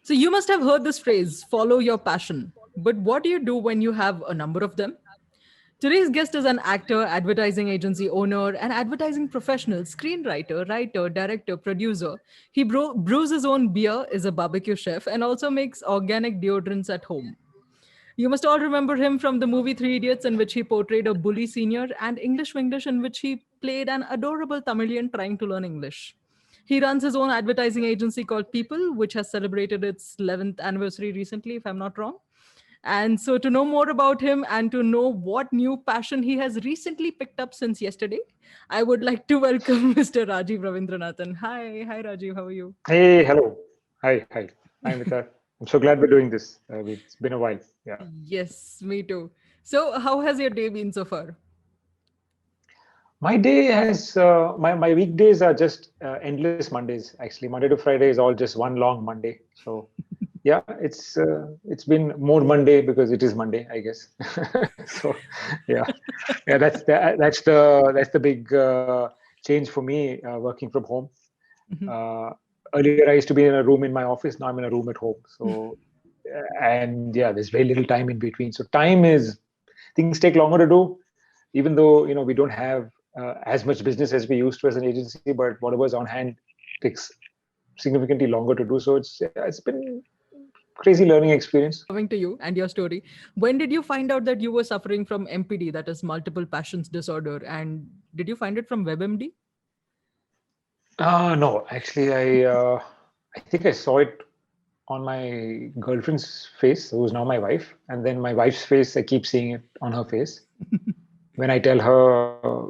So you must have heard this phrase, follow your passion. But what do you do when you have a number of them? Today's guest is an actor, advertising agency owner, an advertising professional, screenwriter, writer, director, producer. He brews his own beer, is a barbecue chef, and also makes organic deodorants at home. You must all remember him from the movie Three Idiots, in which he portrayed a bully senior, and English Winglish, in which he played an adorable Tamilian trying to learn English. He runs his own advertising agency called People, which has celebrated its 11th anniversary recently, if I'm not wrong. And so, to know more about him and to know what new passion he has recently picked up since yesterday, I would like to welcome Mr. Rajeev Ravindranathan. Hi, Rajeev. How are you? Hey, hello. Hi. Hi, Amrita. I'm so glad we're doing this. It's been a while. Yeah. Yes, me too. So, how has your day been so far? My day has, my weekdays are just endless Mondays. Actually, Monday to Friday is all just one long Monday. So, yeah, it's been more Monday because it is Monday, I guess. So, yeah, yeah, that's the big change for me working from home. Mhm. Uh, Earlier, I used to be in a room in my office. Now I'm in a room at home. So, and yeah, there's very little time in between. So things take longer to do, even though, we don't have as much business as we used to as an agency, but whatever's on hand takes significantly longer to do. So it's been crazy learning experience. Coming to you and your story. When did you find out that you were suffering from MPD, that is multiple passions disorder? And did you find it from WebMD? No, actually, I think I saw it on my girlfriend's face, who is now my wife, and then my wife's face. I keep seeing it on her face when I tell her,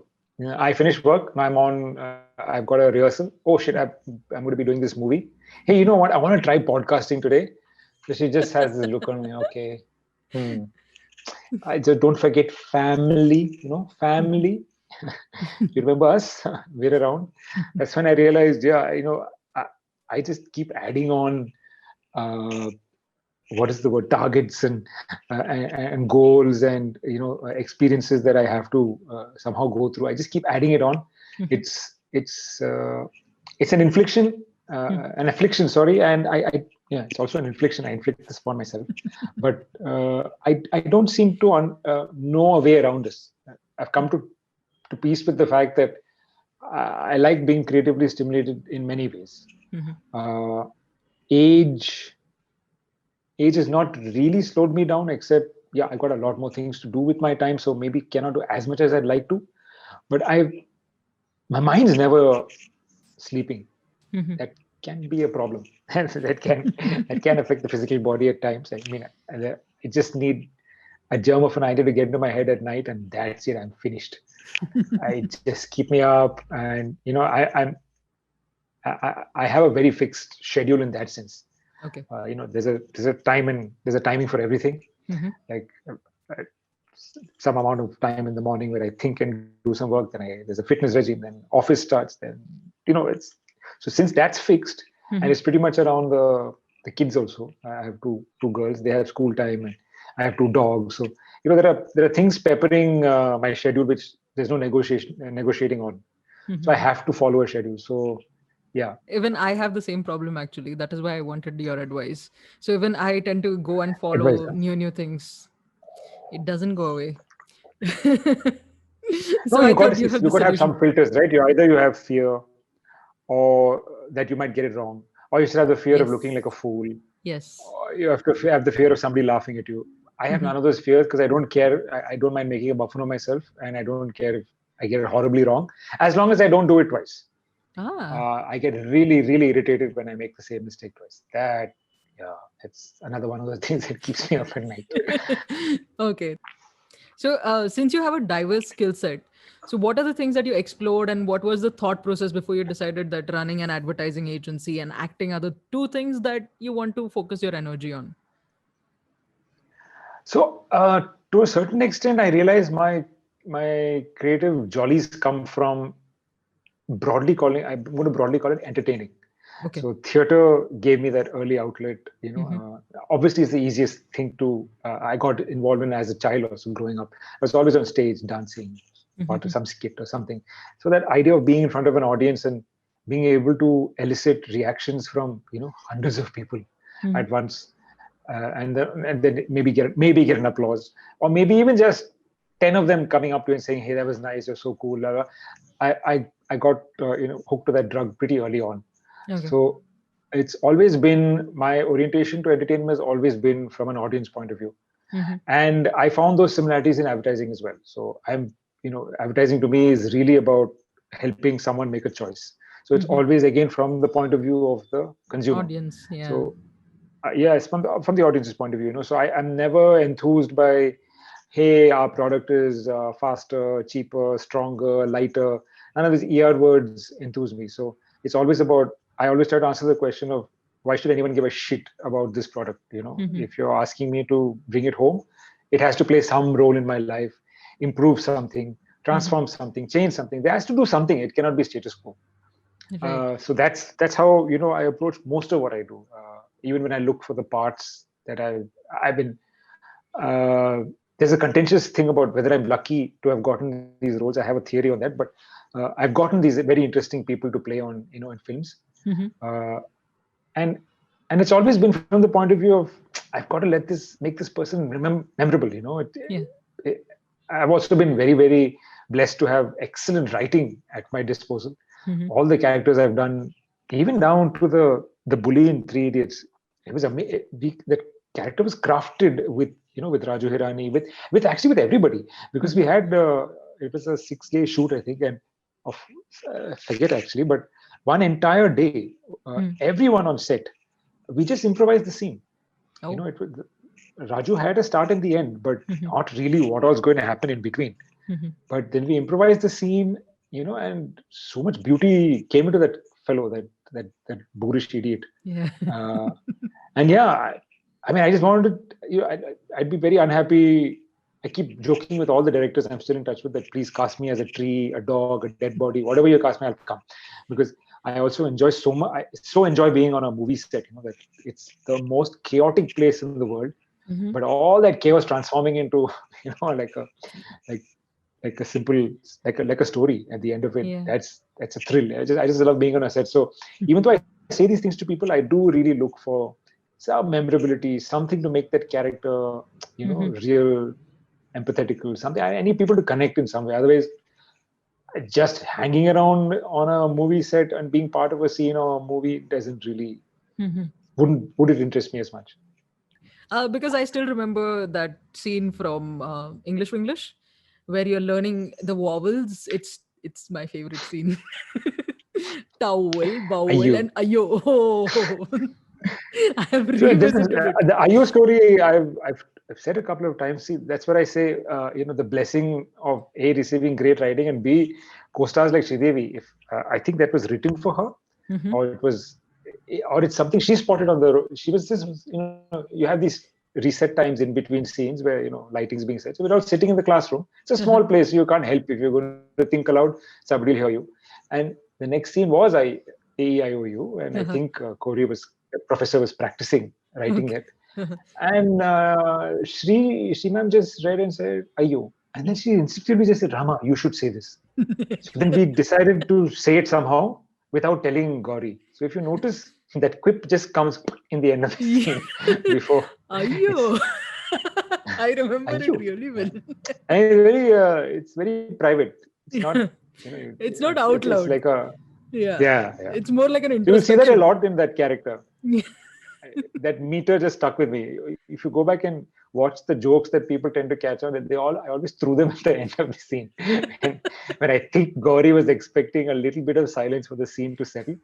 I finished work. Now I'm on. I've got a rehearsal. Oh shit! I'm going to be doing this movie. Hey, you know what? I want to try podcasting today. So she just has this look on me. Okay. Hmm. I just don't forget family. Family. You remember us? We're around. That's when I realized, yeah, I, I just keep adding on. Uh, what is the word, targets and goals and experiences that I have to somehow go through. I just keep adding it on. Mhm. It's it's uh, it's an infliction, an affliction, sorry. And I yeah, it's also an infliction. I inflict this upon myself, but I don't seem to know a way around this. I've come to peace with the fact that I like being creatively stimulated in many ways. Mhm. uh, age age has not really slowed me down, except yeah, I got a lot more things to do with my time, so maybe cannot do as much as I'd like to. But my mind's never sleeping. Mhm. That can be a problem. That can affect the physical body at times. I mean, it just need a germ of an idea to get into my head at night, and that's it. I'm finished. I just keep me up, and I have a very fixed schedule in that sense. Okay. There's a timing for everything. Mhm. Like uh, some amount of time in the morning where I think and do some work. Then there's a fitness regime. Then office starts. Then it's so since that's fixed, and it's Mhm. pretty much around the kids also. I have two girls. They have school time, and I have two dogs. So there are things peppering my schedule which there's no negotiating on. So I Mhm. have to follow a schedule. So yeah, Even I have the same problem actually. That is why I wanted your advice. So even I tend to go and advice. follow Huh? new things. It doesn't go away. No, So I thought you have you the got to have solution. some filters, right? You have fear, or that you might get it wrong, or you still have the fear of looking Yes. like a fool, Yes. or you have to have the fear of somebody laughing at you. I have Mhm. none of those fears because I don't care. I don't mind making a buffoon of myself, and I don't care if I get it horribly wrong, as long as I don't do it twice. Ah. I get really, really irritated when I make the same mistake twice. Yeah, it's another one of the things that keeps me up at night. Okay. So, since you have a diverse skill set, so what are the things that you explored, and what was the thought process before you decided that running an advertising agency and acting are the two things that you want to focus your energy on? So, to a certain extent, I realize my creative jollies come from I'm going to broadly call it entertaining. Okay. So theater gave me that early outlet. Hmm. Obviously, it's the easiest thing to. I got involved in as a child, also growing up. I was always on stage dancing, part of Hmm. some skit or something. So that idea of being in front of an audience and being able to elicit reactions from hundreds of people, Mhm. at once, and then maybe get an applause, or maybe even just 10 of them coming up to you and saying, "Hey, that was nice. You're so cool." Blah, blah. I got hooked to that drug pretty early on. Okay. So it's always been my orientation to entertainment has always been from an audience point of view, Mhm. and I found those similarities in advertising as well. So advertising to me is really about helping someone make a choice. So it's Mhm. always again from the point of view of the consumer. Audience. Yeah. So yeah, it's from the audience's point of view. So I'm never enthused by, hey, our product is faster, cheaper, stronger, lighter. None of these words enthuse me. So it's always about, I always try to answer the question of, why should anyone give a shit about this product? Mhm. If you're asking me to bring it home, it has to play some role in my life, improve something, Mhm. transform something, change something. There has to do something. It cannot be status quo. Right. So that's how I approach most of what I do. Even when I look for the parts that I've been. There's a contentious thing about whether I'm lucky to have gotten these roles. I have a theory on that, but I've gotten these very interesting people to play on in films, Mhm. uh, and and it's always been from the point of view of, I've got to make this person memorable. Yeah. It, I've also been very, very blessed to have excellent writing at my disposal. Mhm. All the characters I've done, even down to the bully in Three Idiots, it was amazing. The character was crafted with Raju Hirani, with actually with everybody, because we Mhm. had it was a 6-day shoot, I think, and of forget actually, but one entire day, Mhm. everyone on set, we just improvised the scene. Oh. It was, Raju had a start and the end, but Mhm. not really what was going to happen in between. Mhm. But then we improvised the scene, and so much beauty came into that fellow, that boorish idiot. Yeah. Uh, and yeah, I mean, I just wanted to, I'd be very unhappy. I keep joking with all the directors I'm still in touch with that, please cast me as a tree, a dog, a dead body, whatever you cast me, I'll come, because I also enjoy so much. I so enjoy being on a movie set. That it's the most chaotic place in the world, Mhm. but all that chaos transforming into like like a simple like a story at the end of it. Yeah. That's a thrill. I just love being on a set. So even though I say these things to people, I do really look for some memorability, something to make that character Mhm. real, empathetical, something. I need people to connect in some way. Otherwise, just hanging around on a movie set and being part of a scene or a movie doesn't really, Mhm. would it interest me as much. Because I still remember that scene from English to English, where you're learning the vowels. It's my favorite scene. Towel, bowel, Ayu. and ayo. Oh, I have So this is revisited it. the IO story. I've said a couple of times. See, that's what I say. The blessing of A, receiving great writing, and B, co-stars like Sridevi. If I think that was written for her, Mhm. or or it's something she spotted on the. She was just, you have these reset times in between scenes where lighting's being set. So we're all sitting in the classroom. It's a small Uh-huh. place. You can't help if you're going to think aloud. Somebody will hear you. And the next scene was AEIOU, and I Uh-huh. think Corey the professor was practicing writing Okay. it. And Shri ma'am just read and said, Ayo. And then she instinctively just said, Rama, you should say this. So then we decided to say it somehow without telling Gauri. So if you notice, that quip just comes in the end of the Yeah. scene before it's Ayo. I remember it Ayo. really Yeah. well. And it's very private. It's not, Yeah. It's not out it's loud. like a, Yeah. yeah, yeah. It's more like an So you'll see that a introspection. lot in that character. That meter just stuck with me. If you go back and watch the jokes that people tend to catch on, I always threw them at the end of the scene. And when I think Gauri was expecting a little bit of silence for the scene to settle,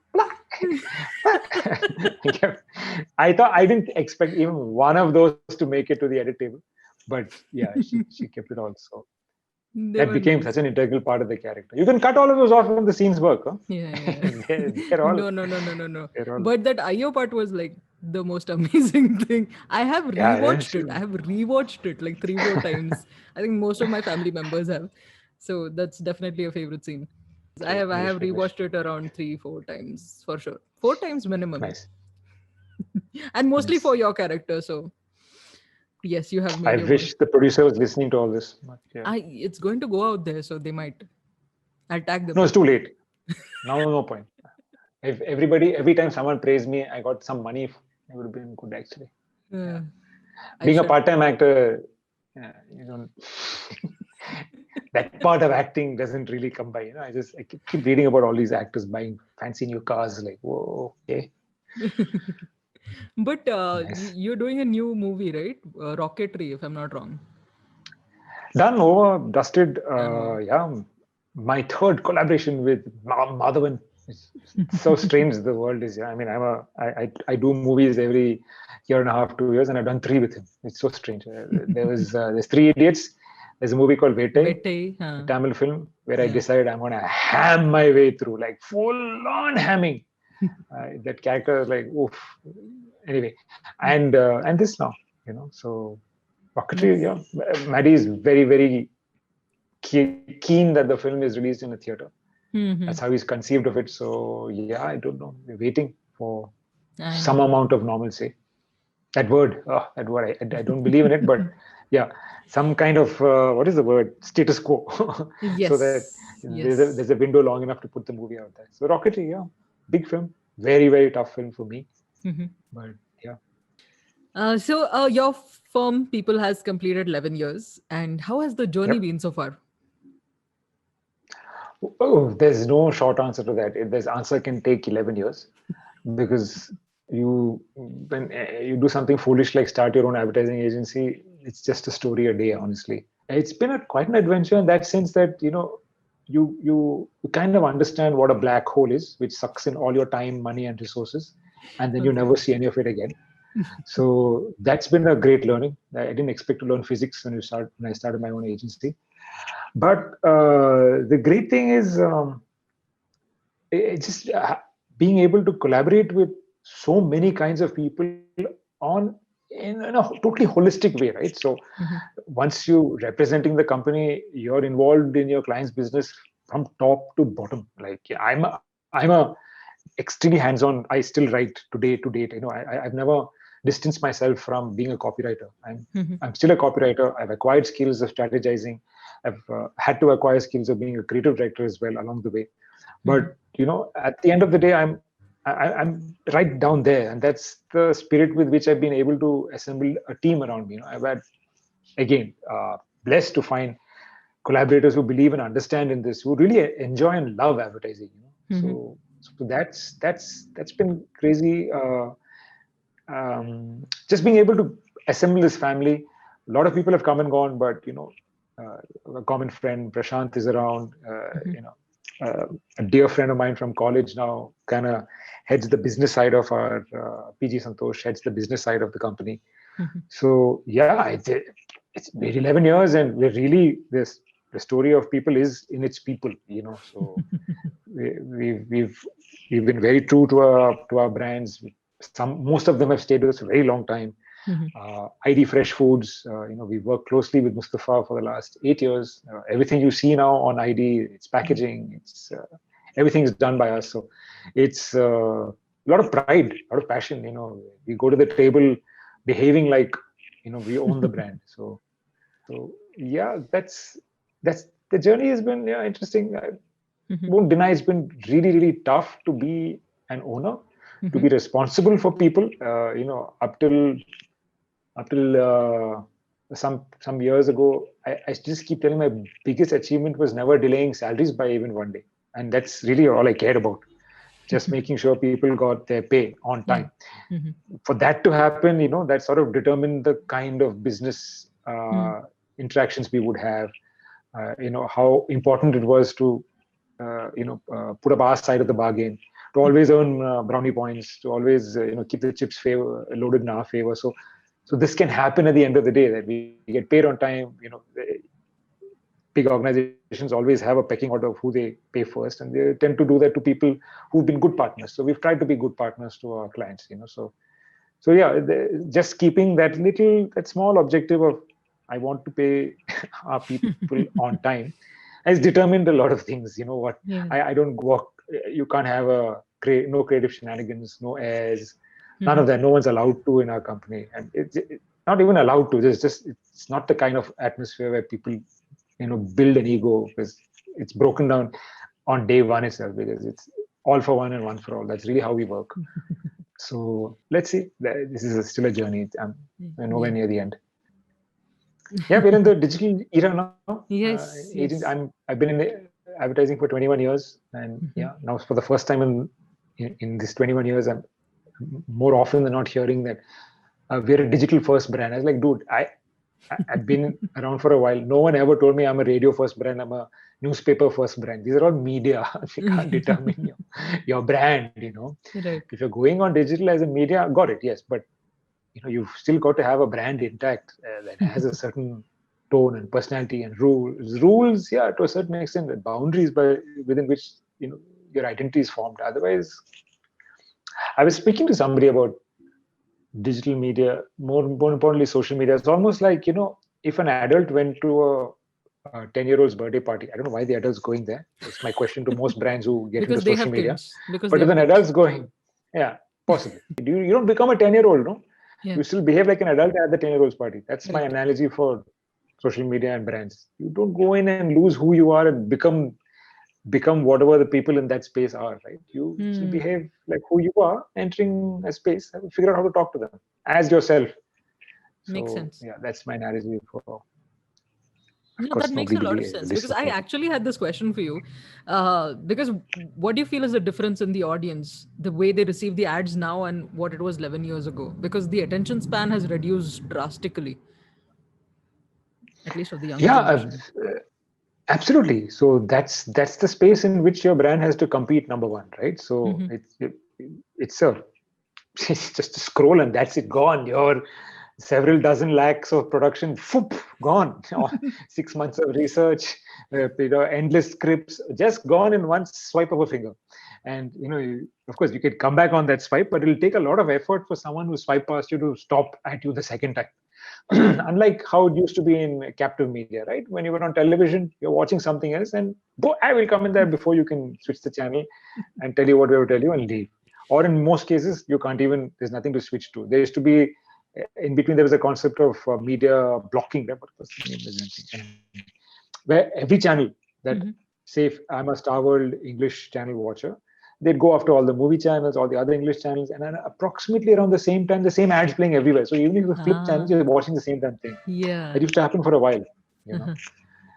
I thought I didn't expect even one of those to make it to the edit table, but yeah, she kept it all. So They that were became such nice. an integral part of the character. You can cut all of those off when the scenes work, huh? Yeah, yeah. they're all No, no, no, no, no, no. they're all But that IO part was like the most amazing thing. I have yeah. rewatched it. I have rewatched it like three, four times. I think most of my family members have. So that's definitely a favorite scene. I have English. rewatched it around three, four times for sure. Four times minimum. Nice. And mostly for Nice. your character. So yes, you have I made your mark. wish the producer was listening to all this. But yeah. It's going to go out there, so they might. I'll tag No, them. it's too late. Now, no point. If every time someone praised me, I got some money It would have been good actually. Yeah. Uh, I Being a should. part-time actor, you don't. That part of acting doesn't really come by. I keep reading about all these actors buying fancy new cars. Like, whoa, okay, But nice. you're doing a new movie, right? Rocketry, if I'm not wrong. Done, over, dusted. Done over. Yeah, my third collaboration with Madhavan. It's so strange the world is. Yeah, I mean, I do movies every year and a half, 2 years, and I've done three with him. It's so strange. There's Three Idiots. There's a movie called Vete, Vete, a huh? Tamil film, where I Yeah. decided I'm gonna ham my way through, like full on hamming. That character is like, oof. Anyway, and this now, so rocketry. Nice. Yeah, Maddie is very very keen that the film is released in a theater. That's Hmm. how he's conceived of it. So yeah, I don't know. We're waiting for I some know. amount of normalcy. That word, I don't believe in it, but yeah, some kind of what is the word? Status quo, so that Yes. there's Yes. a window long enough to put the movie out there. So Rocketry, yeah, big film, very very tough film for me, Hmm. but yeah. So your firm People has completed 11 years, and how has the journey Yep. been so far? Oh, there's no short answer to that. This answer can take 11 years because when you do something foolish like start your own advertising agency, it's just a story a day, honestly. It's been quite an adventure in that sense that, you kind of understand what a black hole is, which sucks in all your time, money, and resources, and then you Okay. never see any of it again. So that's been a great learning. I didn't expect to learn physics when I started my own agency. But the great thing is it's just being able to collaborate with so many kinds of people on in a totally holistic way, right? So Hmm. once you representing the company, you're involved in your client's business from top to bottom. Like yeah, I'm a extremely hands-on. I still write today to date. I've never distanced myself from being a copywriter. Hmm. I'm still a copywriter. I've acquired skills of strategizing. I've had to acquire skills of being a creative director as well along the way. Hmm. But at the end of the day, I'm right down there, and that's the spirit with which I've been able to assemble a team around me. I've had, again, blessed to find collaborators who believe and understand in this, who really enjoy and love advertising. Hmm. So that's been crazy. Just being able to assemble this family. A lot of people have come and gone, but a common friend Prashant is around. Hmm. A dear friend of mine from college now kind of heads the business side of our PG Santosh heads the business side of the company. Hmm. So yeah, it's been 11 years, and we're really this. The story of people is in its people. So we've been very true to our brands. Most of them have stayed with us a very long time. Hmm. ID Fresh Foods, we work closely with Mustafa for the last 8 years. Everything you see now on ID, it's packaging, it's everything is done by us. So it's a lot of pride, a lot of passion. We go to the table behaving like we own the brand. So yeah, that's the journey has been interesting. I Hmm. won't deny it's been really really tough to be an owner, to Hmm. be responsible for people. Up till some years ago, I just keep telling my biggest achievement was never delaying salaries by even one day, and that's really all I cared about. Just making sure people got their pay on Yeah. time. Hmm. For that to happen, that sort of determined the kind of business interactions we would have. How important it was to put up our side of the bargain, to always earn brownie points, to always keep the chips loaded in our favor. So this can happen at the end of the day, that we get paid on time. Big organizations always have a pecking order of who they pay first, and they tend to do that to people who've been good partners. So we've tried to be good partners to our clients. So yeah, just keeping that small objective of I want to pay our people on time has determined a lot of things. You know what? Yeah. I don't work. You can't have no creative shenanigans, no airs, none Hmm. of that. No one's allowed to in our company, and it's not even allowed to. It's not the kind of atmosphere where people build an ego, because it's broken down on day one itself, because it's all for one and one for all. That's really how we work. So let's see. This is still a journey. We're nowhere Yeah. near the end. Yeah, we're in the digital era now. Yes, yes. I've been in advertising for 21 years, and Mhm. yeah, now for the first time in this 21 years, I'm more often than not hearing that we're a digital first brand. I was like, dude, I've been around for a while. No one ever told me I'm a radio first brand. I'm a newspaper first brand. These are all media. You can't determine your brand. Right. If you're going on digital as a media, got it, yes, but you've still got to have a brand intact that has a certain tone and personality and rules, yeah, to a certain extent, the boundaries within which your identity is formed. Otherwise, I was speaking to somebody about digital media, more importantly social media. It's almost like, if an adult went to a 10-year-old's birthday party. I don't know why the adult's going there. It's my question to most brands who get into Because they social have media. kids. Because they But if have an kids. adult's going, yeah, possibly. You don't become a 10-year-old, no? Yeah. You still behave like an adult at the 10-year-old's party. That's my Correct. analogy for social media and brands. You don't go in and lose who you are and become whatever the people in that space are, right? You still Hmm. behave like who you are entering a space and figure out how to talk to them as yourself. Makes So sense. yeah, that's my analogy for. Of No, course, that makes nobody a lot of will sense because listen I to it. actually had this question for you. Because what do you feel is the difference in the audience, the way they receive the ads now and what it was 11 years ago? Because the attention span has reduced drastically, at least of the younger Yeah, generation. absolutely. So that's the space in which your brand has to compete. Number one, right? So Hmm. it's a it's just a scroll and that's it, gone. Your several dozen lakhs of production, whoop, gone. 6 months of research, endless scripts, just gone in one swipe of a finger. And of course, you could come back on that swipe, but it'll take a lot of effort for someone who swiped past you to stop at you the second time. Unlike how it used to be in captive media, right? When you were on television, you're watching something else, and I will come in there before you can switch the channel and tell you what we will tell you and leave. Or in most cases, you can't even. There's nothing to switch to. There used to be in between. There was a concept of media blocking. What was the name of that? Where every channel that Hmm. say if I'm a Star World English channel watcher, they'd go after all the movie channels, all the other English channels, and then approximately around the same time, the same ads playing everywhere. So even if you flip channels, Ah, you're watching the same damn thing. That yeah. used to happen for a while. You know, Uh-huh.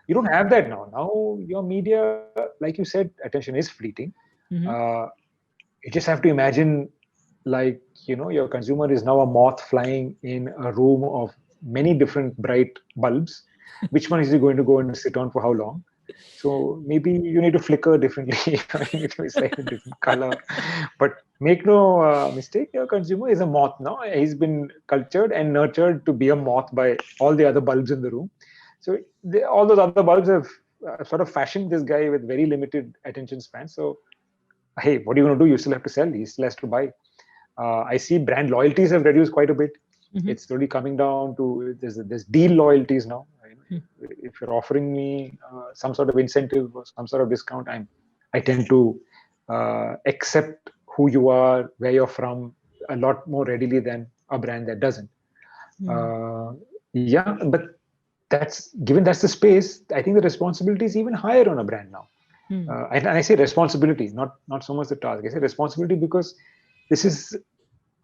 you don't have that now. Now your media, like you said, attention is fleeting. Hmm. Uh, you just have to imagine, like your consumer is now a moth flying in a room of many different bright bulbs. Which one is he going to go and sit on for how long? So maybe you need to flicker differently. You need to be slightly different color. But make no mistake, your consumer is a moth now. He's been cultured and nurtured to be a moth by all the other bulbs in the room. So all those other bulbs have sort of fashioned this guy with very limited attention span. So hey, what are you going to do? You still have to sell. He still has to buy. I see brand loyalties have reduced quite a bit. Hmm. It's slowly coming down to there's deal loyalties now. If you're offering me some sort of incentive or some sort of discount, I tend to accept who you are, where you're from, a lot more readily than a brand that doesn't. Hmm. Uh, yeah, but that's the space. I think the responsibility is even higher on a brand now. Hmm. And I say responsibility, not so much the task. I say responsibility because this is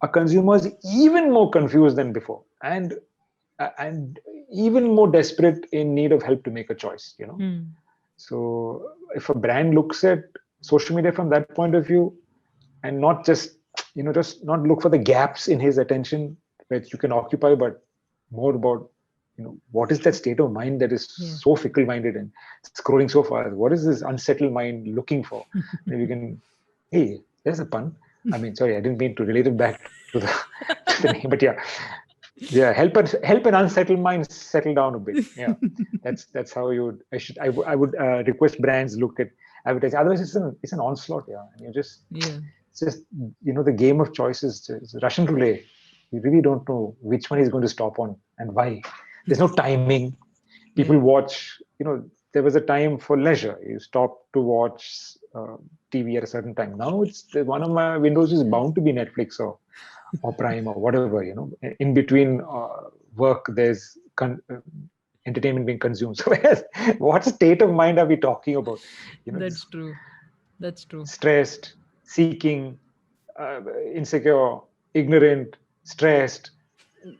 a consumer is even more confused than before, and even more desperate in need of help to make a choice. Hmm. So if a brand looks at social media from that point of view, and not just not look for the gaps in his attention that you can occupy, but more about what is that state of mind that is Yeah. so fickle minded and scrolling so fast. What is this unsettled mind looking for? Maybe we can, hey, there's a pun. I mean, sorry, I didn't mean to relate it back to the to the name, but yeah, help an unsettled mind settle down a bit. Yeah, that's how I would request brands look at advertising. Otherwise, it's an onslaught. Yeah, and Yeah. it's just the game of choices. It's Russian roulette. You really don't know which one is going to stop on and why. There's no timing. People Yeah. watch. There was a time for leisure. You stop to watch TV at a certain time. Now one of my windows is bound to be Netflix or Prime or whatever. In between work, there's entertainment being consumed. So what state of mind are we talking about? That's This true. That's true. stressed, seeking, insecure, ignorant, stressed.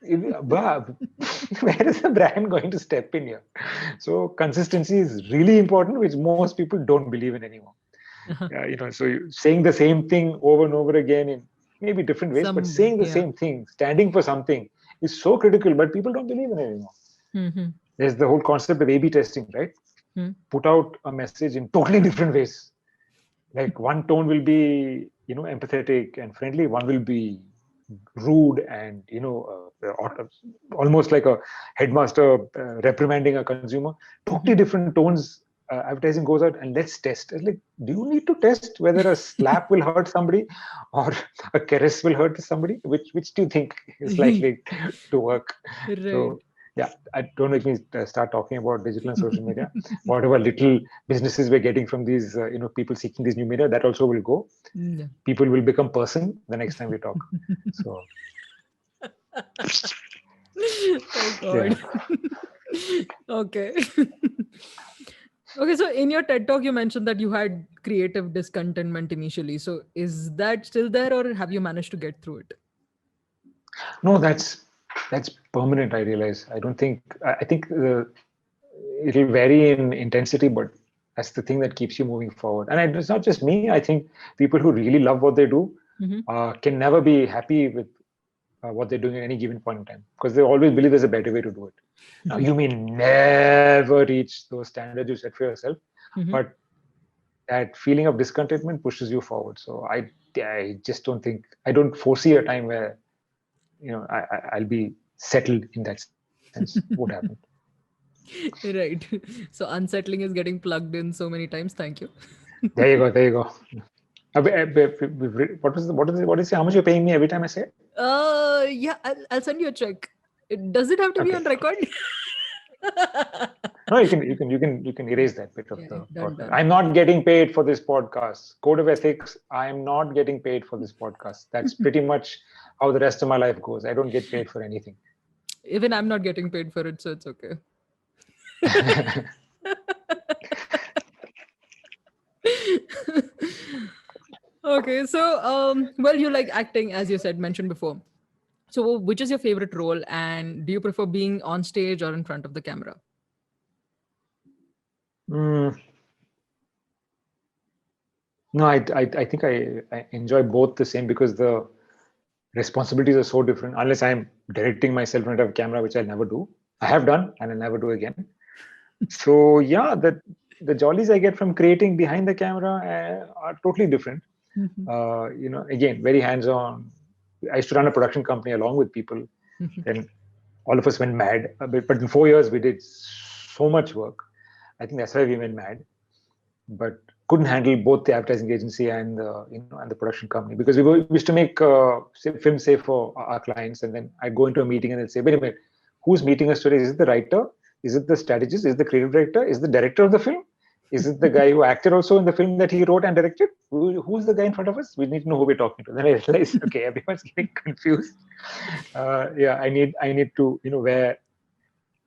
Where is the brand going to step in here? So consistency is really important, which most people don't believe in anymore. Uh-huh. So saying the same thing over and over again in maybe different ways, but Some way, saying the yeah. same thing, standing for something is so critical, but people don't believe in it anymore. Mm-hmm. There's the whole concept of A/B testing, right? Mm-hmm. Put out a message in totally different ways. Like one tone will be, empathetic and friendly. One will be rude and, almost like a headmaster reprimanding a consumer. Totally different tones. Advertising goes out and let's test. It's like, do you need to test whether a slap will hurt somebody or a caress will hurt somebody? Which do you think is likely to work? Right. So yeah, don't make me start talking about digital and social media. Whatever little businesses we're getting from these, people seeking these new media, that also will go. Yeah. People will become person the next time we talk. So Oh yeah. God. Okay. Okay, so in your TED talk, you mentioned that you had creative discontentment initially. So is that still there, or have you managed to get through it? No, that's permanent. I realize. I don't think. I think it'll vary in intensity, but that's the thing that keeps you moving forward. And it's not just me. I think people who really love what they do Mm-hmm. can never be happy with what they're doing at any given point in time because they always believe there's a better way to do it. Now, you may never reach those standards you set for yourself, Mm-hmm. but that feeling of discontentment pushes you forward. So I just don't think I don't foresee a time where I'll be settled in that sense. Would happen. Right. So unsettling is getting plugged in so many times. Thank you. There you go. There you go. What is how much you're paying me every time I say it? Yeah, I'll send you a check. Does it have to be Okay. on record? No, you can erase that bit of Yeah, the done, podcast. done. I'm not getting paid for this podcast. Code of ethics. I'm not getting paid for this podcast. That's pretty much how the rest of my life goes. I don't get paid for anything. Even I'm not getting paid for it, so it's okay. Okay, so well, you like acting, as you said, mentioned before. So, which is your favorite role, and do you prefer being on stage or in front of the camera? Mm, no, I think I enjoy both the same because the responsibilities are so different. Unless I'm directing myself in front of a camera, which I'll never do. I have done and I'll never do again. So yeah, the jollies I get from creating behind the camera are totally different. Mhm. Again, very hands-on. I used to run a production company along with people. Then all of us went mad. But in 4 years, we did so much work. I think that's why we went mad. But couldn't handle both the advertising agency and the production company because we used to make film safe for our clients, and then I'd go into a meeting and they'd say, "Wait a minute, who's meeting us today? Is it the writer? Is it the strategist? Is it the creative director? Is it the director of the film? Is it the guy who acted also in the film that he wrote and directed? Who's the guy in front of us? We need to know who we're talking to." Then I realized, okay, everyone's getting confused. Yeah, I need to wear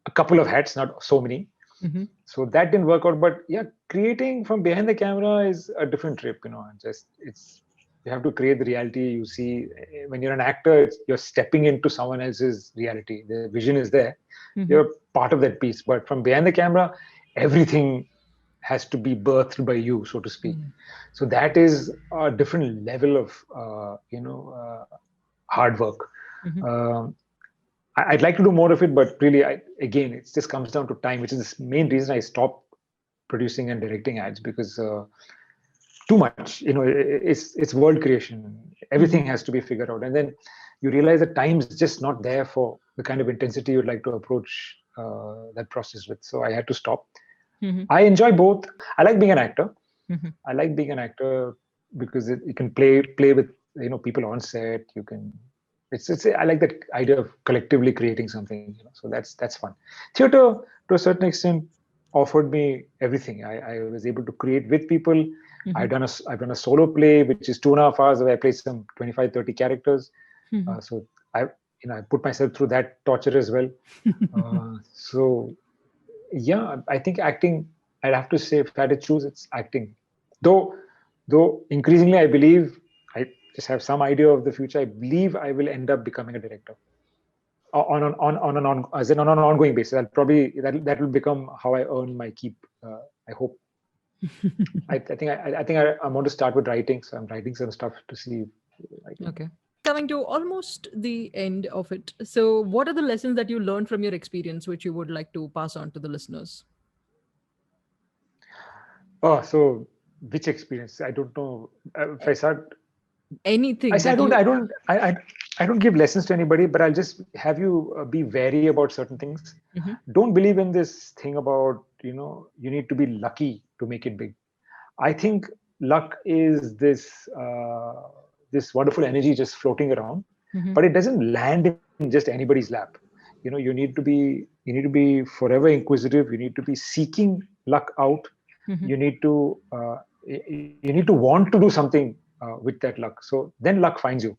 a couple of hats, not so many. Mhm. So that didn't work out. But yeah, creating from behind the camera is a different trip. It's you have to create the reality you see. When you're an actor, you're stepping into someone else's reality. The vision is there. Mhm. You're part of that piece. But from behind the camera, everything has to be birthed by you, so to speak. Mm. So that is a different level of hard work. Mhm. Um, I'd like to do more of it, but really, again, it just comes down to time, which is the main reason I stopped producing and directing ads because too much. It's world creation. Everything Mhm. has to be figured out, and then you realize that time's just not there for the kind of intensity you'd like to approach that process with. So I had to stop. Mhm. I enjoy both. I like being an actor. Mhm. I like being an actor because you can play with people on set. You can. It's I like that idea of collectively creating something. So that's fun. Theater, to a certain extent, offered me everything. I was able to create with people. Mhm. I've done a solo play which is 2.5 hours where I played some 25, 30 characters. Mhm. So I put myself through that torture as well. So yeah, I think acting. I'd have to say if I had to choose, it's acting. Though, though increasingly, I believe I just have some idea of the future, I believe I will end up becoming a director on an ongoing basis. I'll probably that will become how I earn my keep. I hope. I want to start with writing, so I'm writing some stuff to see. Okay. Coming to almost the end of it. So, what are the lessons that you learned from your experience which you would like to pass on to the listeners? Oh, so which experience? I don't know. If I start, I Anything say that you. I don't give lessons to anybody, but I'll just have you be wary about certain things. Mhm. Don't believe in this thing about you need to be lucky to make it big. I think luck is this wonderful energy just floating around, Mhm. but it doesn't land in just anybody's lap. You need to be forever inquisitive. You need to be seeking luck out. Mhm. You need to want to do something with that luck. So then luck finds you.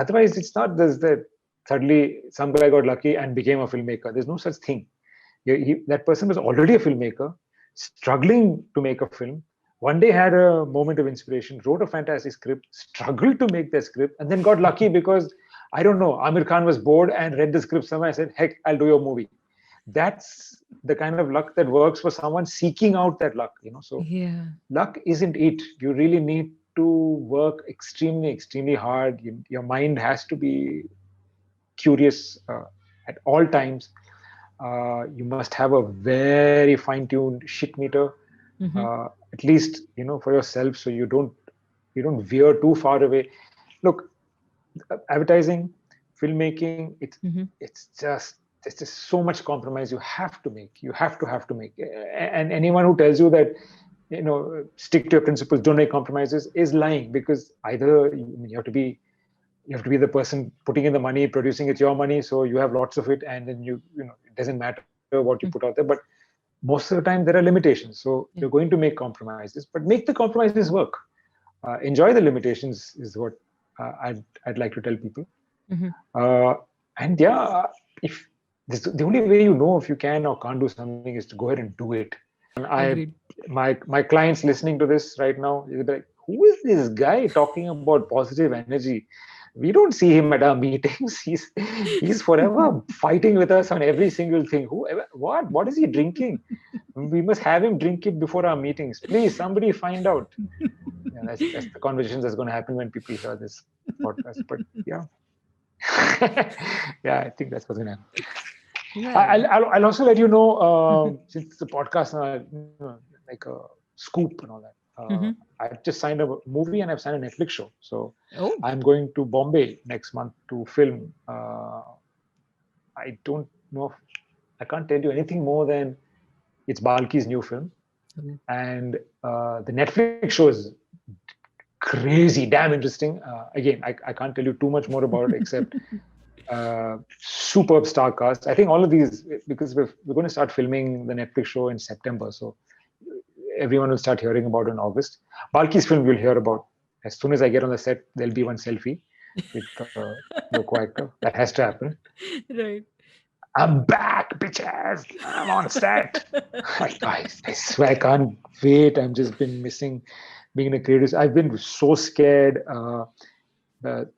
Otherwise, it's not this that suddenly some guy got lucky and became a filmmaker. There's no such thing. That person was already a filmmaker, struggling to make a film. One day had a moment of inspiration, wrote a fantastic script, struggled to make that script, and then got lucky because I don't know. Amir Khan was bored and read the script somewhere. I said, "Heck, I'll do your movie." That's the kind of luck that works for someone seeking out that luck. So Yeah. luck isn't it. You really need to work extremely, extremely hard. Your mind has to be curious at all times. You must have a very fine-tuned shit meter, Mhm. at least for yourself, so you don't veer too far away. Look, advertising, filmmaking, Mhm. it's just so much compromise you have to make. You have to make, and anyone who tells you that stick to your principles, don't make compromises, is lying, because either you have to be the person putting in the money, producing it your money, so you have lots of it, and then it doesn't matter what you put out there. But most of the time there are limitations, so you're Yeah. going to make compromises, but make the compromises work. Enjoy the limitations is what I'd like to tell people. Mhm. uh, and yeah, if the only way you know if you can or can't do something is to go ahead and do it. I Agreed. my clients listening to this right now, they'll be like, who is this guy talking about positive energy? We don't see him at our meetings. He's forever fighting with us on every single thing. What is he drinking? We must have him drink it before our meetings. Please, somebody find out. Yeah, that's the conversations that's going to happen when people hear this podcast. But yeah, yeah, I think that's what's going to happen. Yeah. I'll also let you know, since the podcast like a scoop and all that. Mhm. I've just signed a movie and I've signed a Netflix show. So Oh. I'm going to Bombay next month to film. I don't know. I can't tell you anything more than it's Balki's new film, Oh. and the Netflix show is crazy, damn interesting. Again, I can't tell you too much more about it except superb star cast. I think all of these, because we're going to start filming the Netflix show in September, so everyone will start hearing about it in August. Balki's film you'll hear about as soon as I get on the set. There'll be one selfie with the co-actor. That has to happen. Right. I'm back, bitches. I'm on set. I swear I can't wait. I've just been missing being in a creative. I've been so scared.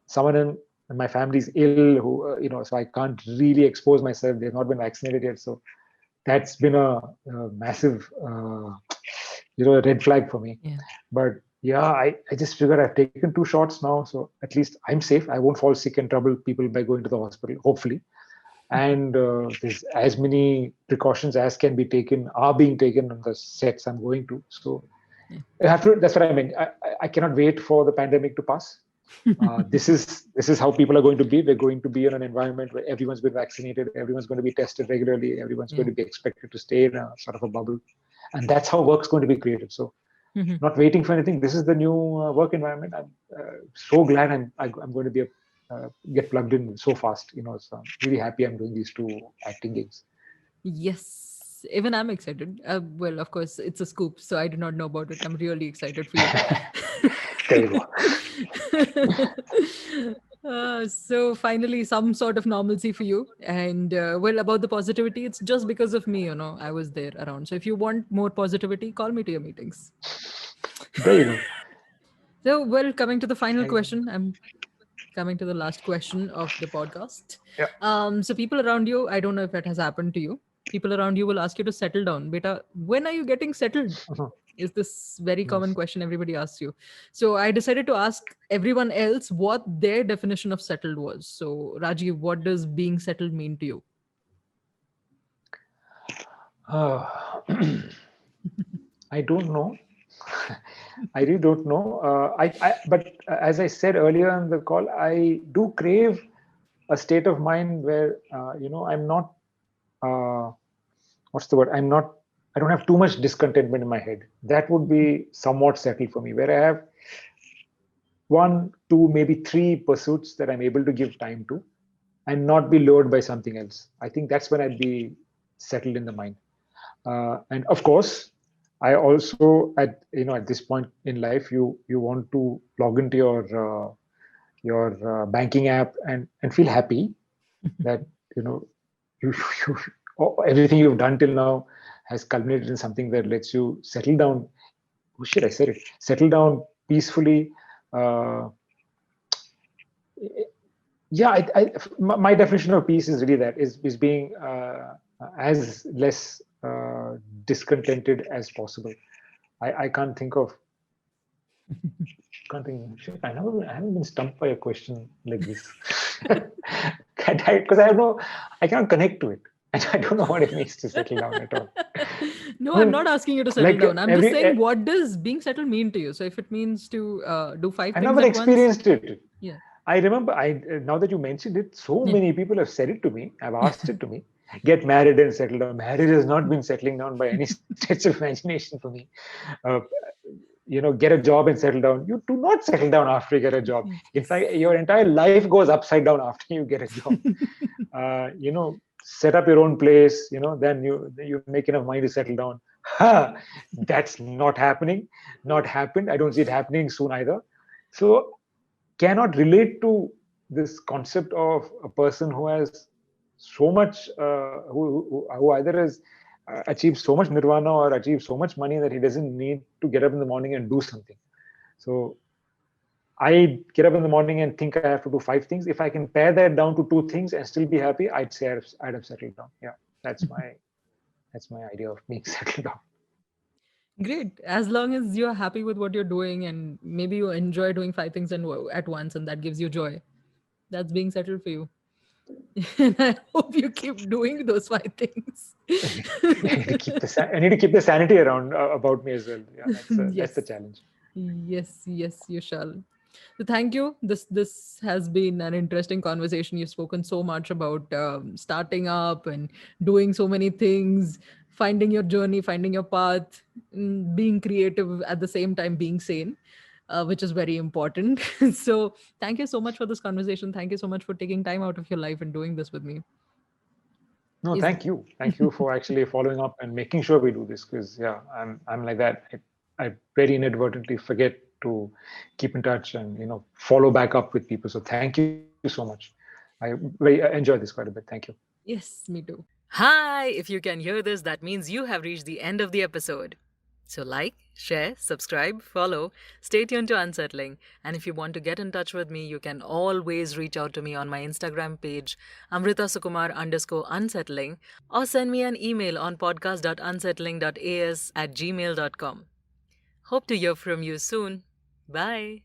Someone in my family's ill, who so I can't really expose myself. They've not been vaccinated yet, so that's been a massive, red flag for me. Yeah. But yeah, I just figured I've taken 2 shots now, so at least I'm safe. I won't fall sick and trouble people by going to the hospital, hopefully. And there's as many precautions as can be taken are being taken on the sets I'm going to. So Yeah. I have to. That's what I mean. I cannot wait for the pandemic to pass. This is how people are going to be. They're going to be in an environment where everyone's been vaccinated, everyone's going to be tested regularly, everyone's Yeah. going to be expected to stay in a sort of a bubble, and that's how work's going to be created. So Mhm. not waiting for anything. This is the new work environment. I'm so glad I'm going to be get plugged in so fast. So I'm really happy I'm doing these 2 acting gigs. Yes. Even I'm excited. Well, of course, it's a scoop, so I do not know about it. I'm really excited for you. There you go. So finally, some sort of normalcy for you. And well, about the positivity, it's just because of me, I was there around. So if you want more positivity, call me to your meetings. There you go. So, well, coming to the final I, question, I'm coming to the last question of the podcast. yeah. So people around you, I don't know if it has happened to you. People around you will ask you to settle down. Beta, when are you getting settled? Is this very common Yes. question everybody asks you. So I decided to ask everyone else what their definition of settled was. So Rajiv, what does being settled mean to you? Uh, I don't know. I really don't know. But as I said earlier in the call, I do crave a state of mind where I'm not. Uh, what's the word? I'm not. I don't have too much discontentment in my head. That would be somewhat settled for me. Where I have one, two, maybe three pursuits that I'm able to give time to, and not be lured by something else. I think that's when I'd be settled in the mind. And of course, I also at this point in life, you want to log into your banking app and feel happy that you, you everything you've done till now has culminated in something that lets you settle down. Oh shit, I said it. Settle down peacefully. Uh, yeah, my definition of peace is really that is being as less discontented as possible. I can't think of can't think. Shit, I haven't been stumped by a question like this because I cannot connect to it. I don't know what it means to settle down at all. No, I I'm mean, not asking you to settle like down. I'm just saying, what does being settled mean to you? So if it means to do five I things never at once, experienced it. yeah. I remember. I now that you mentioned it, so Yeah. many people have said it to me. Have asked it to me. Get married and settle down. Marriage has not been settling down by any stretch of imagination for me. Uh, get a job and settle down. You do not settle down after you get a job. In fact, Yes. your entire life goes upside down after you get a job. Set up your own place. Then you make enough money to settle down. Ha! That's not happening. Not happened. I don't see it happening soon either. So cannot relate to this concept of a person who has so much who either has achieved so much nirvana or achieved so much money that he doesn't need to get up in the morning and do something. So I get up in the morning and think I have to do five things. If I can pare that down to two things and still be happy, I'd say I'd have settled down. Yeah, that's my idea of being settled down. Great. As long as you're happy with what you're doing and maybe you enjoy doing five things at once and that gives you joy, that's being settled for you. And I hope you keep doing those five things. I need to keep the sanity around about me as well. Yeah, that's the Yes. challenge. Yes, yes, you shall. So thank you. This has been an interesting conversation. You've spoken so much about starting up and doing so many things, finding your journey, finding your path, being creative at the same time, being sane, which is very important. So thank you so much for this conversation. Thank you so much for taking time out of your life and doing this with me. No, Is thank you. Thank you for actually following up and making sure we do this because yeah, I'm like that. I very inadvertently forget to keep in touch and follow back up with people. So thank you so much. I very enjoyed this quite a bit. Thank you. Yes, me too. Hi, if you can hear this, that means you have reached the end of the episode. So, like, share, subscribe, follow, stay tuned to Unsettling. And if you want to get in touch with me, you can always reach out to me on my Instagram page, Amrita Sukumar _unsettling, or send me an email on podcast.unsettling.as@gmail.com. Hope to hear from you soon. Bye.